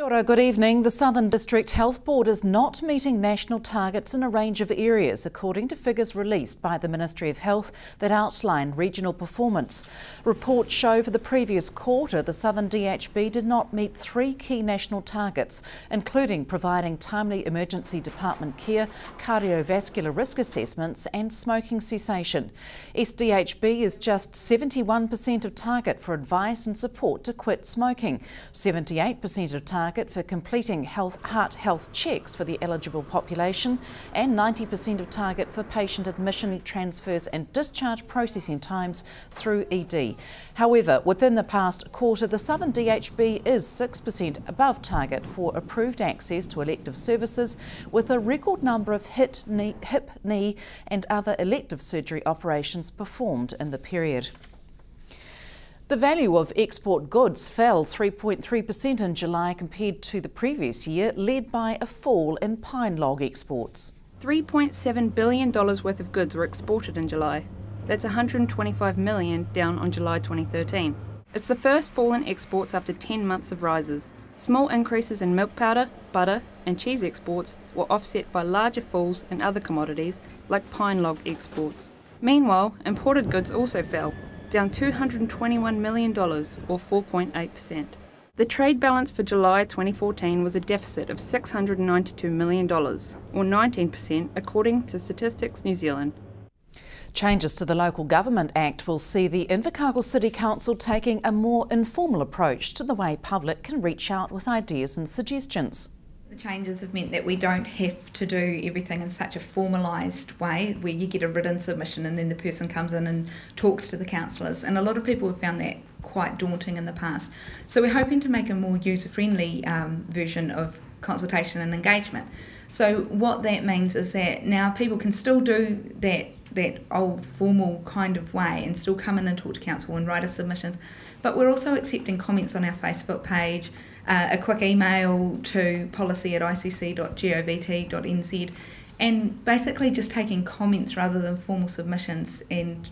Kia ora, good evening. The Southern District Health Board is not meeting national targets in a range of areas, according to figures released by the Ministry of Health that outline regional performance. Reports show for the previous quarter, the Southern DHB did not meet 3 key national targets, including providing timely emergency department care, cardiovascular risk assessments and smoking cessation. SDHB is just 71% of target for advice and support to quit smoking, 78% of target for completing heart health checks for the eligible population, and 90% of target for patient admission, transfers and discharge processing times through ED. However, within the past quarter, the Southern DHB is 6% above target for approved access to elective services, with a record number of hip, knee and other elective surgery operations performed in the period. The value of export goods fell 3.3% in July compared to the previous year, led by a fall in pine log exports. $3.7 billion worth of goods were exported in July. That's $125 million down on July 2013. It's the first fall in exports after 10 months of rises. Small increases in milk powder, butter and cheese exports were offset by larger falls in other commodities like pine log exports. Meanwhile, imported goods also fell, down $221 million or 4.8%. The trade balance for July 2014 was a deficit of $692 million or 19% according to Statistics New Zealand. Changes to the Local Government Act will see the Invercargill City Council taking a more informal approach to the way public can reach out with ideas and suggestions. The changes have meant that we don't have to do everything in such a formalised way where you get a written submission and then the person comes in and talks to the councillors, and a lot of people have found that quite daunting in the past. So we're hoping to make a more user-friendly version of consultation and engagement. So what that means is that now people can still do that old formal kind of way and still come in and talk to council and write us submissions, but we're also accepting comments on our Facebook page, a quick email to policy@icc.govt.nz, and basically just taking comments rather than formal submissions and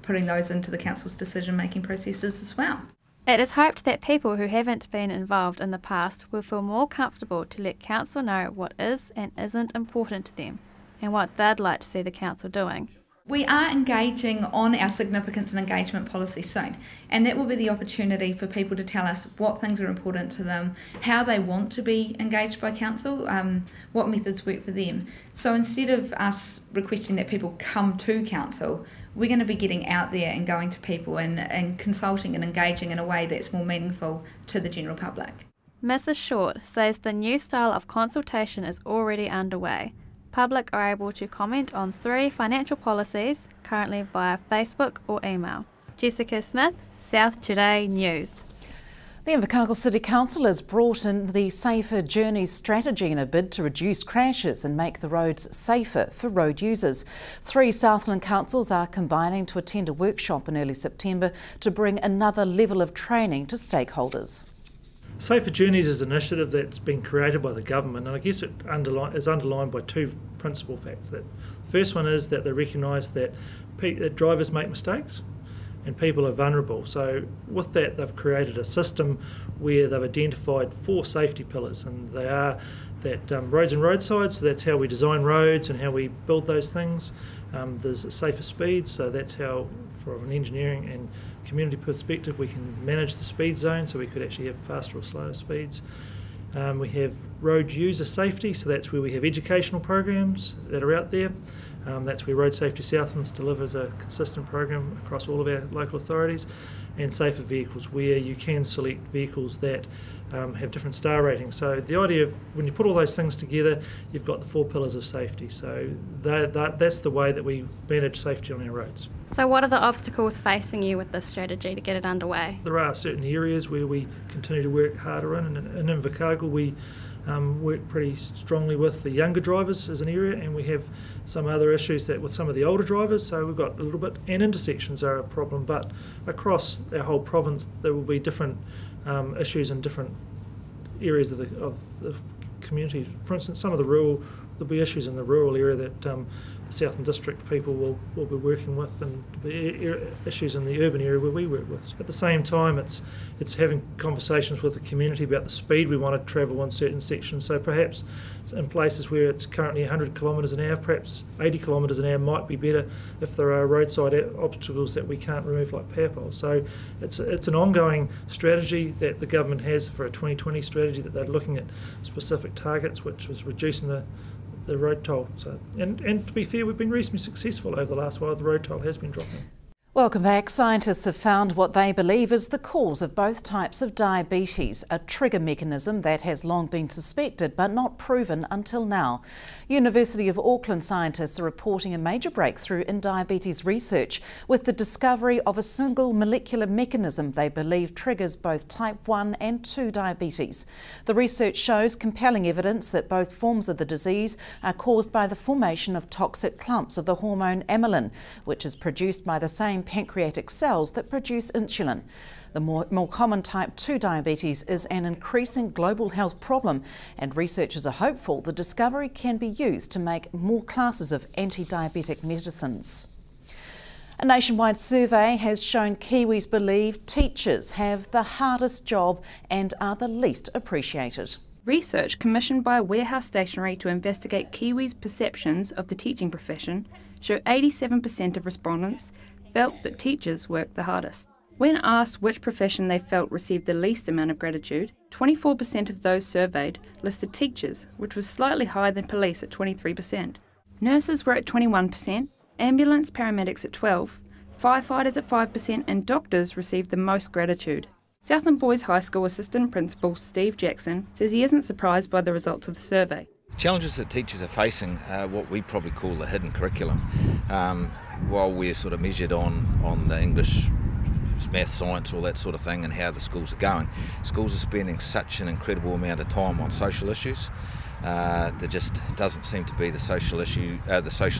putting those into the council's decision-making processes as well. It is hoped that people who haven't been involved in the past will feel more comfortable to let council know what is and isn't important to them and what they'd like to see the council doing. We are engaging on our significance and engagement policy soon, and that will be the opportunity for people to tell us what things are important to them, how they want to be engaged by council, what methods work for them. So instead of us requesting that people come to council, we're going to be getting out there and going to people and consulting and engaging in a way that's more meaningful to the general public. Mrs. Short says the new style of consultation is already underway. Public are able to comment on 3 financial policies, currently via Facebook or email. Jessica Smith, South Today News. The Invercargill City Council has brought in the Safer Journeys strategy in a bid to reduce crashes and make the roads safer for road users. 3 Southland councils are combining to attend a workshop in early September to bring another level of training to stakeholders. Safer Journeys is an initiative that's been created by the government, and I guess it is underlined by 2 principal facts. The first one is that they recognise that drivers make mistakes and people are vulnerable. So with that, they've created a system where they've identified 4 safety pillars, and they are that roads and roadsides, so that's how we design roads and how we build those things. There's safer speeds, so that's how, from an engineering and community perspective, we can manage the speed zone, so we could actually have faster or slower speeds. We have road user safety, so that's where we have educational programs that are out there. That's where Road Safety Southlands delivers a consistent program across all of our local authorities. And safer vehicles, where you can select vehicles that have different star ratings. So the idea of when you put all those things together, you've got the 4 pillars of safety. So that's the way that we manage safety on our roads. So what are the obstacles facing you with this strategy to get it underway? There are certain areas where we continue to work harder in Invercargill we work pretty strongly with the younger drivers as an area, and we have some other issues that with some of the older drivers, so we've got a little bit, and intersections are a problem, but across our whole province there will be different issues in different areas of the community. For instance, there'll be issues in the rural area that the Southland District people will be working with, and the issues in the urban area where we work with. At the same time, it's having conversations with the community about the speed we want to travel on certain sections. So perhaps in places where it's currently 100 kilometres an hour, perhaps 80 kilometres an hour might be better if there are roadside obstacles that we can't remove, like power poles. So it's an ongoing strategy that the government has for a 2020 strategy, that they're looking at specific targets, which was reducing the road toll. So, and to be fair, we've been reasonably successful over the last while. The road toll has been dropping. Welcome back. Scientists have found what they believe is the cause of both types of diabetes, a trigger mechanism that has long been suspected but not proven until now. University of Auckland scientists are reporting a major breakthrough in diabetes research with the discovery of a single molecular mechanism they believe triggers both type 1 and 2 diabetes. The research shows compelling evidence that both forms of the disease are caused by the formation of toxic clumps of the hormone amylin, which is produced by the same pancreatic cells that produce insulin. The more common type 2 diabetes is an increasing global health problem, and researchers are hopeful the discovery can be used to make more classes of anti-diabetic medicines. A nationwide survey has shown Kiwis believe teachers have the hardest job and are the least appreciated. Research commissioned by Warehouse Stationery to investigate Kiwis' perceptions of the teaching profession show 87% of respondents felt that teachers work the hardest. When asked which profession they felt received the least amount of gratitude, 24% of those surveyed listed teachers, which was slightly higher than police at 23%. Nurses were at 21%, ambulance paramedics at 12%, firefighters at 5%, and doctors received the most gratitude. Southland Boys High School Assistant Principal Steve Jackson says he isn't surprised by the results of the survey. Challenges that teachers are facing are what we probably call the hidden curriculum. While we're sort of measured on the English, math, science, all that sort of thing, and how the schools are going, schools are spending such an incredible amount of time on social issues. There just doesn't seem to be the social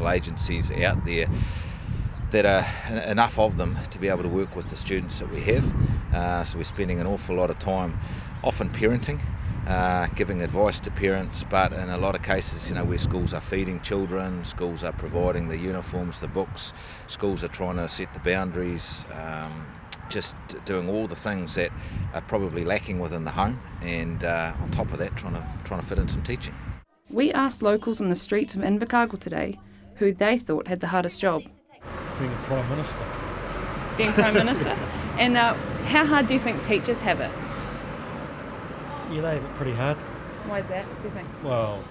agencies out there that are enough of them to be able to work with the students that we have. So we're spending an awful lot of time, often parenting, giving advice to parents, but in a lot of cases, where schools are feeding children, schools are providing the uniforms, the books, schools are trying to set the boundaries, just doing all the things that are probably lacking within the home, and on top of that, trying to fit in some teaching. We asked locals on the streets of Invercargill today who they thought had the hardest job. Being a Prime Minister. Being Prime Minister? And how hard do you think teachers have it? Yeah, they have it pretty hard. Why is that, do you think? Well,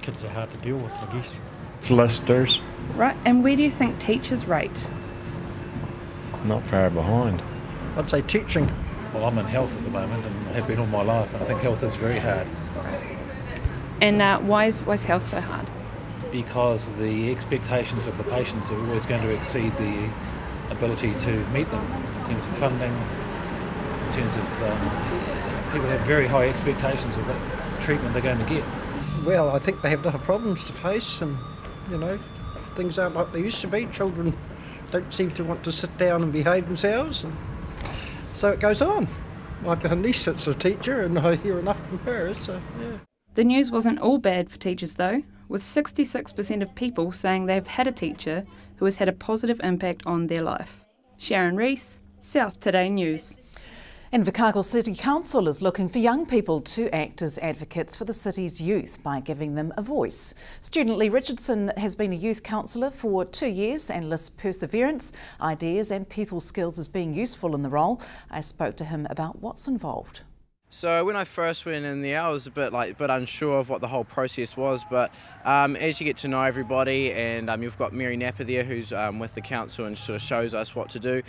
kids are hard to deal with, I guess. Solicitors. Right, and where do you think teachers rate? Not far behind. I'd say teaching. Well, I'm in health at the moment and have been all my life, and I think health is very hard. And why is health so hard? Because the expectations of the patients are always going to exceed the ability to meet them in terms of funding, in terms of people have very high expectations of what treatment they're going to get. Well, I think they have a lot of problems to face, and things aren't like they used to be. Children don't seem to want to sit down and behave themselves, and so it goes on. I've got a niece that's a teacher, and I hear enough from her, so yeah. The news wasn't all bad for teachers though, with 66% of people saying they've had a teacher who has had a positive impact on their life. Sharon Rees, South Today News. Invercargill City Council is looking for young people to act as advocates for the city's youth by giving them a voice. Student Lee Richardson has been a youth councillor for 2 years and lists perseverance, ideas and people skills as being useful in the role. I spoke to him about what's involved. So when I first went in there, I was a bit unsure of what the whole process was, but as you get to know everybody, and you've got Mary Napper there who's with the council and sort of shows us what to do,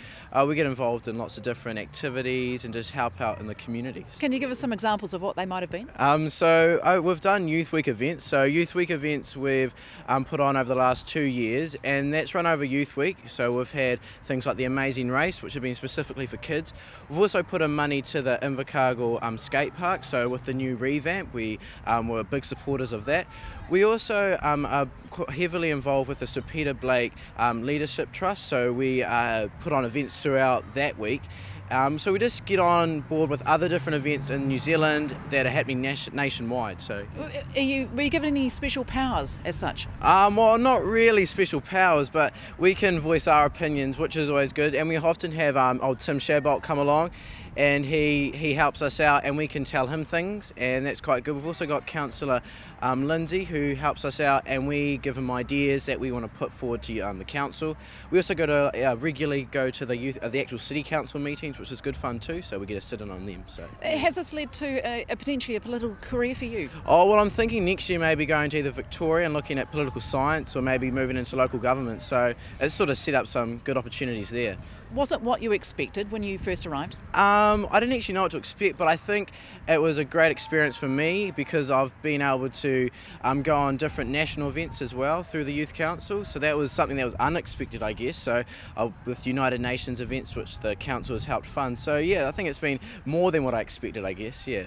we get involved in lots of different activities and just help out in the community. Can you give us some examples of what they might have been? We've done Youth Week events. So Youth Week events we've put on over the last 2 years, and that's run over Youth Week. So we've had things like the Amazing Race, which have been specifically for kids. We've also put in money to the Invercargill skate park, so with the new revamp we were big supporters of that. We also are heavily involved with the Sir Peter Blake Leadership Trust, so we put on events throughout that week, So we just get on board with other different events in New Zealand that are happening nationwide. So, were you given any special powers as such? Well, not really special powers, but we can voice our opinions, which is always good. And we often have old Tim Shabolt come along, and he helps us out, and we can tell him things, and that's quite good. We've also got Councillor Lindsay, who helps us out, and we give him ideas that we want to put forward to the council. We also regularly go to the actual city council meetings, which is good fun too, so we get to sit in on them. So has this led to potentially a political career for you? Oh, well, I'm thinking next year maybe going to either Victoria and looking at political science, or maybe moving into local government, so it's sort of set up some good opportunities there. Was it what you expected when you first arrived? I didn't actually know what to expect, but I think it was a great experience for me because I've been able to go on different national events as well through the Youth Council, so that was something that was unexpected, I guess, so with United Nations events which the council has helped fund. So yeah, I think it's been more than what I expected, I guess, yeah.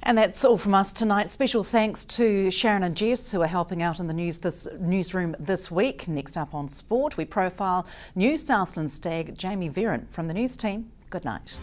And that's all from us tonight. Special thanks to Sharon and Jess, who are helping out in the newsroom this week. Next up on Sport, we profile new Southland stag Jamie Verron. From the news team, good night.